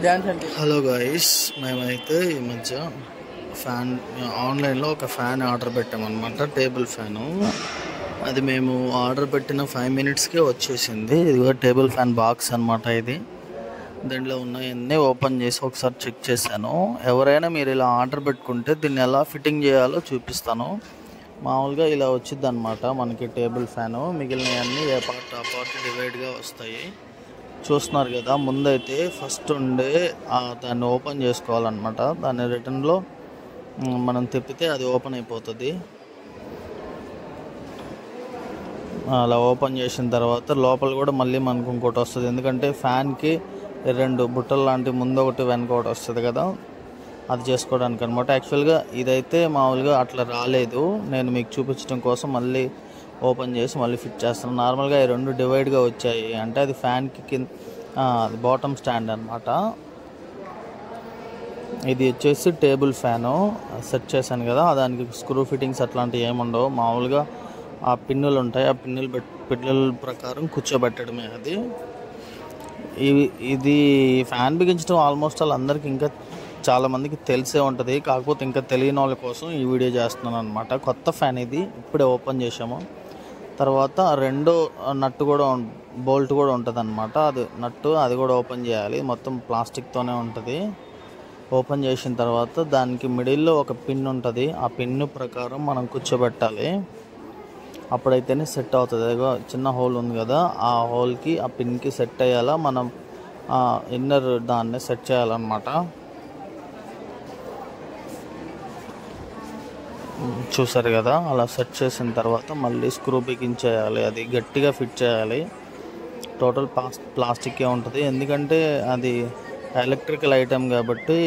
Hello guys, మేమైతే ఈ మధ్య ఫ్యాన్ ఆన్లైన్లో ఒక ఫ్యాన్ ఆర్డర్ పెట్టామన్నమాట. Table fan. అది మేము ఆర్డర్ పెట్టిన 5 minutesకే వచ్చేసింది. ఇదిగో టేబుల్ ఫ్యాన్ బాక్స్ అనమాట. ఇది దీంట్లో ఉన్నాయన్నీ ఓపెన్ చేసి ఒకసారి చెక్ చేశాను. ఎవరైనా మీరు ఇలా ఆర్డర్ పెట్టుకుంటే దీన్ని ఎలా ఫిట్టింగ్ చేయాలో చూపిస్తాను. మామూలుగా ఇలా వచ్చింది అనమాట మనకి టేబుల్ ఫ్యాను. మిగిలినవన్నీ ఏ పార్ట్ ఆ పార్ట్ డివైడ్గా వస్తాయి. చూస్తున్నారు కదా, ముందైతే ఫస్ట్ ఉండే దాన్ని ఓపెన్ చేసుకోవాలన్నమాట. దాన్ని రిటర్న్లో మనం తిప్పితే అది ఓపెన్ అయిపోతుంది. అలా ఓపెన్ చేసిన తర్వాత లోపల కూడా మళ్ళీ మనకు ఇంకోటి వస్తుంది. ఎందుకంటే ఫ్యాన్కి 2 బుట్టలు లాంటి ముందు ఒకటి వెనక ఒకటి వస్తుంది కదా, అది చేసుకోవడానికి అనమాట. యాక్చువల్గా ఇదైతే మామూలుగా అట్లా రాలేదు. నేను మీకు చూపించడం కోసం మళ్ళీ ఓపెన్ చేసి మళ్ళీ ఫిట్ చేస్తాను. నార్మల్గా ఈ 2 డివైడ్గా వచ్చాయి. అంటే అది ఫ్యాన్కి కింద అది బాటమ్ స్టాండ్ అనమాట. ఇది వచ్చేసి టేబుల్ ఫ్యాను సెట్ చేశాను కదా, దానికి స్క్రూ ఫిట్టింగ్స్ అట్లాంటివి ఏముండవు. మామూలుగా ఆ పిన్నులు ఉంటాయి, ఆ పిన్నుల ప్రకారం కూర్చోబెట్టడమే అది. ఇది ఫ్యాన్ బిగించడం ఆల్మోస్ట్ అందరికీ ఇంకా చాలామందికి తెలిసే ఉంటుంది. కాకపోతే ఇంకా తెలియని వాళ్ళ కోసం ఈ వీడియో చేస్తున్నాను అనమాట. కొత్త ఫ్యాన్ ఇది, ఇప్పుడే ఓపెన్ చేసాము. తర్వాత 2 నట్టు కూడా బోల్ట్ కూడా ఉంటుంది అనమాట. అది నట్టు అది కూడా ఓపెన్ చేయాలి. మొత్తం ప్లాస్టిక్తోనే ఉంటుంది. ఓపెన్ చేసిన తర్వాత దానికి మిడిల్లో ఒక పిన్ ఉంటుంది. ఆ పిన్ ప్రకారం మనం కూర్చోబెట్టాలి. అప్పుడైతేనే సెట్ అవుతుంది. చిన్న హోల్ ఉంది కదా, ఆ హోల్కి ఆ పిన్కి సెట్ అయ్యేలా మనం ఇన్నర్ దాన్ని సెట్ చేయాలన్నమాట. చూసారు కదా, అలా సెట్ చేసిన తర్వాత మళ్ళీ స్క్రూ బిగించేయాలి. అది గట్టిగా ఫిట్ చేయాలి. టోటల్ ప్లాస్టిక్కే ఉంటుంది. ఎందుకంటే అది ఎలక్ట్రికల్ ఐటెం కాబట్టి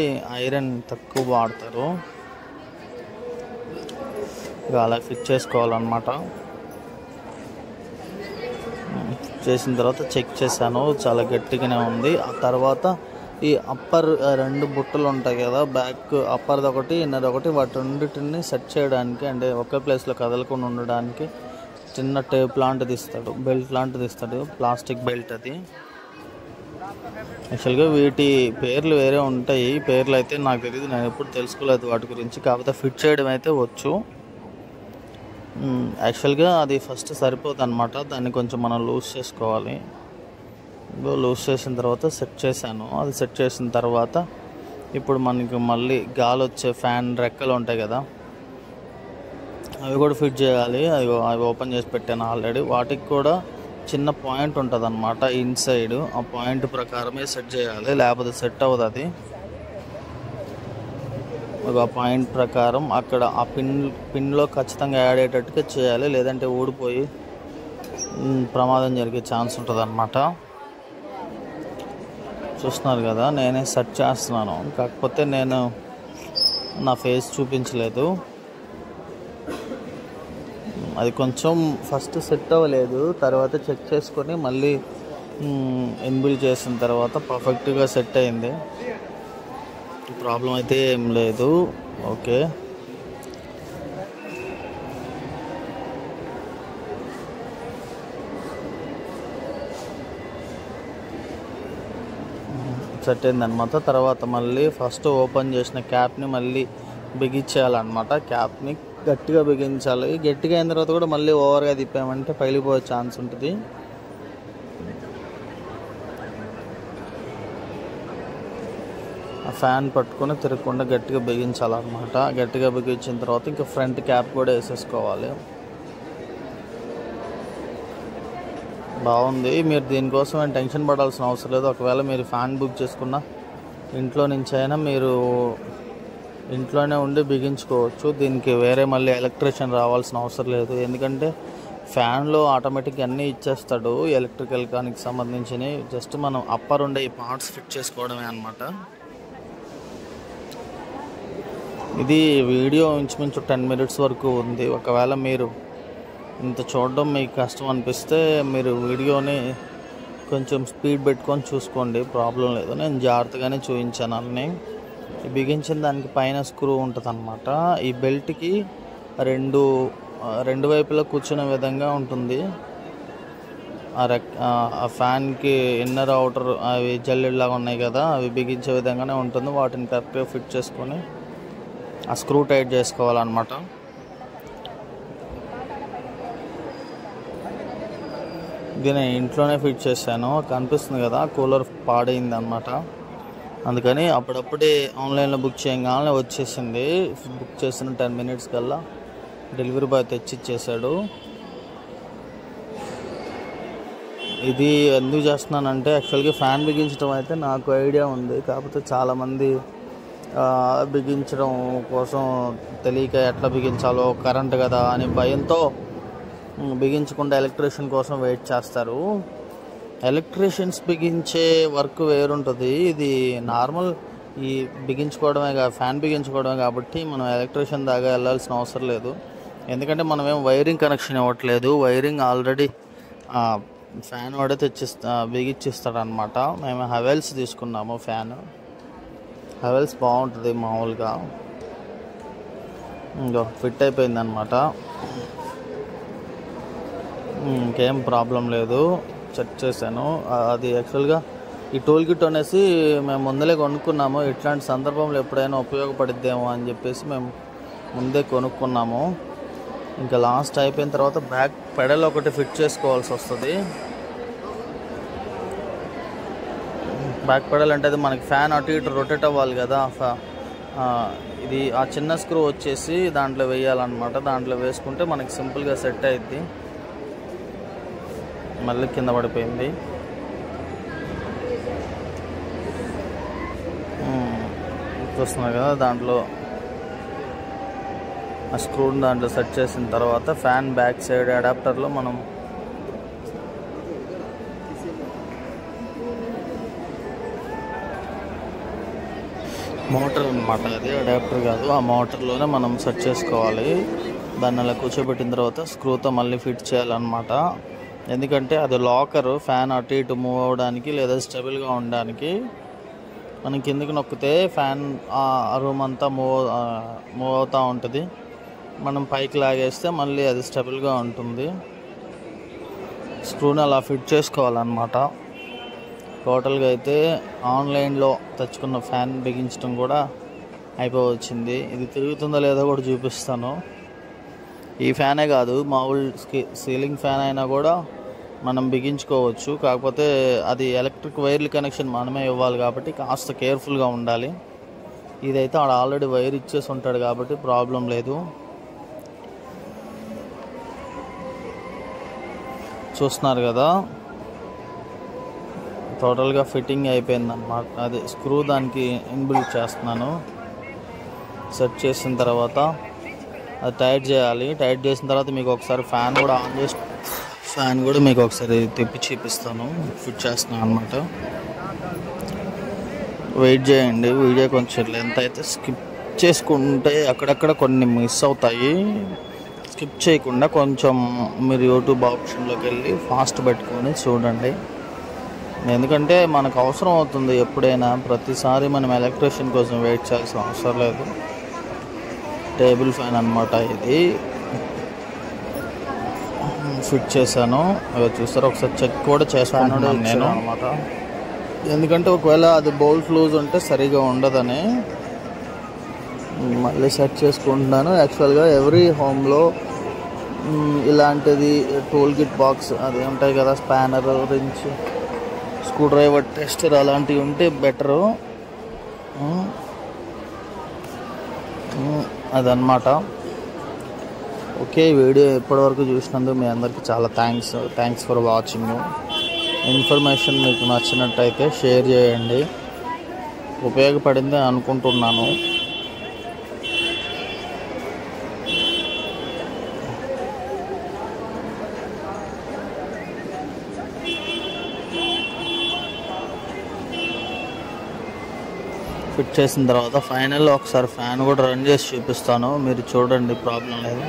ఐరన్ తక్కువ వాడతారు. ఇక అలా ఫిట్ చేసుకోవాలన్నమాట. చేసిన తర్వాత చెక్ చేశాను, చాలా గట్టిగానే ఉంది. ఆ తర్వాత ఈ అప్పర్ 2 బుట్టలు ఉంటాయి కదా, బ్యాక్ అప్పర్ది ఒకటి ఇన్నర్ ఒకటి, వాటి రెండింటిని సెట్ చేయడానికి అంటే ఒకే ప్లేస్లో కదలకుండా ఉండడానికి చిన్న టేప్ లాంటిది ఇస్తాడు, బెల్ట్ లాంటిది ఇస్తాడు, ప్లాస్టిక్ బెల్ట్. అది యాక్చువల్గా వీటి పేర్లు వేరే ఉంటాయి. పేర్లు అయితే నాకు తెలియదు, నేను ఎప్పుడు తెలుసుకోలేదు వాటి గురించి. కాకపోతే ఫిట్ చేయడం అయితే వచ్చు. యాక్చువల్గా అది ఫస్ట్ సరిపోతుంది అనమాట. దాన్ని కొంచెం మనం లూజ్ చేసుకోవాలి. లూజ్ చేసిన తర్వాత సెట్ చేశాను. అది సెట్ చేసిన తర్వాత ఇప్పుడు మనకి మళ్ళీ గాలి వచ్చే ఫ్యాన్ రెక్కలు ఉంటాయి కదా, అవి కూడా ఫిట్ చేయాలి. అవి ఓపెన్ చేసి పెట్టాను ఆల్రెడీ. వాటికి కూడా చిన్న పాయింట్ ఉంటుంది అనమాట ఇన్సైడ్. ఆ పాయింట్ ప్రకారమే సెట్ చేయాలి, లేకపోతే సెట్ అవ్వదు అది. ఆ పాయింట్ ప్రకారం అక్కడ ఆ పిన్లో ఖచ్చితంగా యాడ్ అయ్యేటట్టుగా చేయాలి, లేదంటే ఊడిపోయి ప్రమాదం జరిగే ఛాన్స్ ఉంటుంది అన్నమాట. చూస్తున్నారు కదా, నేనే సెట్ చేస్తున్నాను. కాకపోతే నేను నా ఫేస్ చూపించలేదు. అది కొంచెం ఫస్ట్ సెట్ అవ్వలేదు, తర్వాత చెక్ చేసుకొని మళ్ళీ ఇన్బిల్డ్ చేసిన తర్వాత పర్ఫెక్ట్గా సెట్ అయింది. ప్రాబ్లం అయితే ఏం లేదు. ఓకే, సెట్ అయిందనమాట. తర్వాత మళ్ళీ ఫస్ట్ ఓపెన్ చేసిన క్యాప్ని మళ్ళీ బిగించేయాలన్నమాట. క్యాప్ని గట్టిగా బిగించాలి. గట్టిగా అయిన తర్వాత కూడా మళ్ళీ ఓవర్గా తిప్పామంటే పగిలిపోయే ఛాన్స్ ఉంటుంది. ఆ ఫ్యాన్ పట్టుకొని తిరగకుండా గట్టిగా బిగించాలన్నమాట. గట్టిగా బిగించిన తర్వాత ఇంకా ఫ్రంట్ క్యాప్ కూడా వేసేసుకోవాలి. బాగుంది. మీరు దీనికోసం ఏం టెన్షన్ పడాల్సిన అవసరం లేదు. ఒకవేళ మీరు ఫ్యాన్ బుక్ చేసుకున్న ఇంట్లో నుంచి అయినా మీరు ఇంట్లోనే ఉండి బిగించుకోవచ్చు. దీనికి వేరే మళ్ళీ ఎలక్ట్రీషియన్ రావాల్సిన అవసరం లేదు. ఎందుకంటే ఫ్యాన్లో ఆటోమేటిక్గా అన్నీ ఇచ్చేస్తాడు, ఎలక్ట్రికల్కి సంబంధించినవి. జస్ట్ మనం అప్పర్ ఉండే ఈ పార్ట్స్ ఫిట్ చేసుకోవడమే అనమాట. ఇది వీడియో ఇంచుమించు 10 minutes వరకు ఉంది. ఒకవేళ మీరు ఇంత చూడడం మీకు కష్టం అనిపిస్తే మీరు వీడియోని కొంచెం స్పీడ్ పెట్టుకొని చూసుకోండి, ప్రాబ్లం లేదు. నేను జాగ్రత్తగానే చూపించాను అన్నీ. బిగించిన దానికి పైన స్క్రూ ఉంటుంది అన్నమాట. ఈ బెల్ట్కి రెండు వైపులా కూర్చునే విధంగా ఉంటుంది. ఆ ఫ్యాన్కి ఇన్నర్ అవుటర్ అవి జల్లెడ్లాగా ఉన్నాయి కదా, అవి బిగించే విధంగానే ఉంటుంది. వాటిని కరెక్ట్గా ఫిట్ చేసుకొని ఆ స్క్రూ టైట్ చేసుకోవాలన్నమాట. ఇది నేను ఇంట్లోనే ఫిట్ చేశాను. కనిపిస్తుంది కదా, కూలర్ పాడైంది అనమాట. అందుకని అప్పుడప్పుడే ఆన్లైన్లో బుక్ చేయగానే వచ్చేసింది. బుక్ చేసిన 10 minutes కల్లా డెలివరీ బాయ్ తెచ్చిచ్చేసాడు. ఇది ఎందుకు చేస్తున్నానంటే, యాక్చువల్గా ఫ్యాన్ బిగించడం అయితే నాకు ఐడియా ఉంది. కాకపోతే చాలామంది బిగించడం కోసం తెలియక ఎట్లా బిగించాలో, కరెంట్ కదా అని భయంతో బిగించకుండా ఎలక్ట్రీషియన్ కోసం వెయిట్ చేస్తారు. ఎలక్ట్రీషియన్స్ బిగించే వర్క్ వేరుంటుంది. ఇది నార్మల్ ఈ బిగించుకోవడమే, ఫ్యాన్ బిగించుకోవడమే కాబట్టి మనం ఎలక్ట్రీషియన్ దాకా వెళ్ళాల్సిన అవసరం లేదు. ఎందుకంటే మనం ఏం వైరింగ్ కనెక్షన్ ఇవ్వట్లేదు. వైరింగ్ ఆల్రెడీ ఫ్యాన్ వాడే బిగించిస్తాడు అనమాట. మేము హెవెల్స్ తీసుకున్నాము. ఫ్యాన్ హెవెల్స్ బాగుంటుంది మామూలుగా. ఇంకో ఫిట్ అయిపోయింది అనమాట. ఇంకేం ప్రాబ్లం లేదు. చెక్ చేశాను. అది యాక్చువల్గా ఈ టూల్ కిట్ అనేసి మేము ముందలే కొనుక్కున్నాము. ఇట్లాంటి సందర్భంలో ఎప్పుడైనా ఉపయోగపడిద్దేమో అని చెప్పేసి మేము ముందే కొనుక్కున్నాము. ఇంకా లాస్ట్ అయిపోయిన తర్వాత బ్యాక్ పెడల్ ఒకటి ఫిట్ చేసుకోవాల్సి వస్తుంది. బ్యాక్ పెడల్ అంటే అది మనకి ఫ్యాన్ అటు ఇటు రొటేట్ అవ్వాలి కదా. ఇది ఆ చిన్న స్క్రూ వచ్చేసి దాంట్లో వేయాలన్నమాట. దాంట్లో వేసుకుంటే మనకి సింపుల్గా సెట్ అయ్యిద్ది. మళ్ళీ కింద పడిపోయింది. చూస్తున్నారు కదా, దాంట్లో ఆ స్క్రూని దాంట్లో సెట్ చేసిన తర్వాత ఫ్యాన్ బ్యాక్ సైడ్ అడాప్టర్లో మనం మోటార్ అనమాట. అది అడాప్టర్ కాదు, ఆ మోటార్లోనే మనం సెట్ చేసుకోవాలి. దాన్ని అలా కూర్చోబెట్టిన తర్వాత స్క్రూతో మళ్ళీ ఫిట్ చేయాలన్నమాట. ఎందుకంటే అది లాకర్, ఫ్యాన్ అటు ఇటు మూవ్ అవ్వడానికి లేదా స్టెబుల్గా ఉండడానికి. మనం కిందకి నొక్కితే ఫ్యాన్ ఆ రూమ్ అంతా మూవ్ అవుతూ ఉంటుంది. మనం పైకి లాగేస్తే మళ్ళీ అది స్టెబుల్గా ఉంటుంది. స్క్రూని అలా ఫిట్ చేసుకోవాలన్నమాట. టోటల్గా అయితే ఆన్లైన్లో తెచ్చుకున్న ఫ్యాన్ బిగించడం కూడా అయిపోవచ్చింది. ఇది తిరుగుతుందో లేదో కూడా చూపిస్తాను. ఈ ఫ్యానే కాదు, మామూలు సీలింగ్ ఫ్యాన్ అయినా కూడా మనం బిగించుకోవచ్చు. కాకపోతే అది ఎలక్ట్రిక్ వైర్లు కనెక్షన్ మనమే ఇవ్వాలి కాబట్టి కాస్త కేర్ఫుల్గా ఉండాలి. ఇదైతే ఆడ ఆల్రెడీ వైర్ ఇచ్చేసి ఉంటాడు కాబట్టి ప్రాబ్లం లేదు. చూస్తున్నారు కదా, టోటల్గా ఫిట్టింగ్ అయిపోయిందన్నమాట. అది స్క్రూ దానికి ఇన్బిల్ట్ చేస్తున్నాను. సెట్ చేసిన తర్వాత అది టైట్ చేయాలి. టైట్ చేసిన తర్వాత మీకు ఒకసారి ఫ్యాన్ కూడా ఆన్ చేసి ఫ్యాన్ కూడా మీకు ఒకసారి తెప్పి చూపిస్తాను. ఫిట్ చేస్తున్నాను అనమాట. వెయిట్ చేయండి. వీడియో కొంచెం లెంత్ అయితే స్కిప్ చేసుకుంటే అక్కడక్కడ కొన్ని మిస్ అవుతాయి. స్కిప్ చేయకుండా కొంచెం మీరు యూట్యూబ్ ఆప్షన్లోకి వెళ్ళి ఫాస్ట్ పెట్టుకొని చూడండి. ఎందుకంటే మనకు అవసరం అవుతుంది ఎప్పుడైనా. ప్రతిసారి మనం ఎలక్ట్రీషియన్ కోసం వెయిట్ చేయాల్సిన అవసరం లేదు. టేబుల్ ఫ్యాన్ అనమాట. ఇది ఫిట్ చేశాను. అవి చూస్తారు, ఒకసారి చెక్ కూడా చేసుకున్నాను నేను అనమాట. ఎందుకంటే ఒకవేళ అది బోల్ట్ లూజ్ ఉంటే సరిగా ఉండదని మళ్ళీ సెట్ చేసుకుంటున్నాను. యాక్చువల్గా ఎవ్రీ హోమ్లో ఇలాంటిది టూల్ కిట్ బాక్స్ అది ఉంటాయి కదా, spanner, wrench, screw driver, tester అలాంటివి ఉంటే బెటరు. అదన్నమాట. ఓకే, వీడియో ఇప్పటివరకు చూసినందుకు మీ అందరికీ చాలా థ్యాంక్స్ ఫర్ వాచింగ్. ఇన్ఫర్మేషన్ మీకు నచ్చినట్టయితే షేర్ చేయండి. ఉపయోగపడింది అనుకుంటున్నాను. ఫిట్ చేసిన తర్వాత ఫైనల్లో ఒకసారి ఫ్యాన్ కూడా రన్ చేసి చూపిస్తాను, మీరు చూడండి, ప్రాబ్లం లేదు.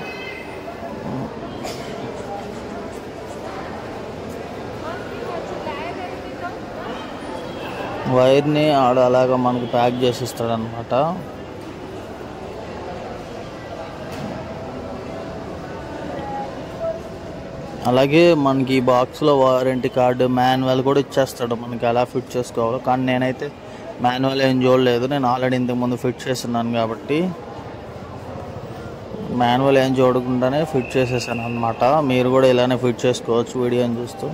వైర్ని ఆడ అలాగా మనకు ప్యాక్ చేసి ఇస్తాడనమాట. అలాగే మనకి ఈ బాక్స్లో వారంటీ కార్డు మాన్యువల్ కూడా ఇచ్చేస్తాడు మనకి ఎలా ఫిట్ చేసుకోవాలో. కానీ నేనైతే మాన్యువల్ ఏం చూడలేదు, నేను ఆల్రెడీ ఇంతకుముందు ఫిట్ చేస్తున్నాను కాబట్టి మాన్యువల్ ఏం చూడకుండానే ఫిట్ చేసేసాను అనమాట. మీరు కూడా ఇలానే ఫిట్ చేసుకోవచ్చు వీడియోని చూస్తూ,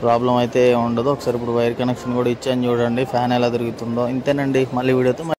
ప్రాబ్లం అయితే ఉండదు. ఒకసారి ఇప్పుడు వైర్ కనెక్షన్ కూడా ఇచ్చాను చూడండి, ఫ్యాన్ ఎలా తిరుగుతుందో. ఇంతేనండి, మళ్ళీ వీడియోతో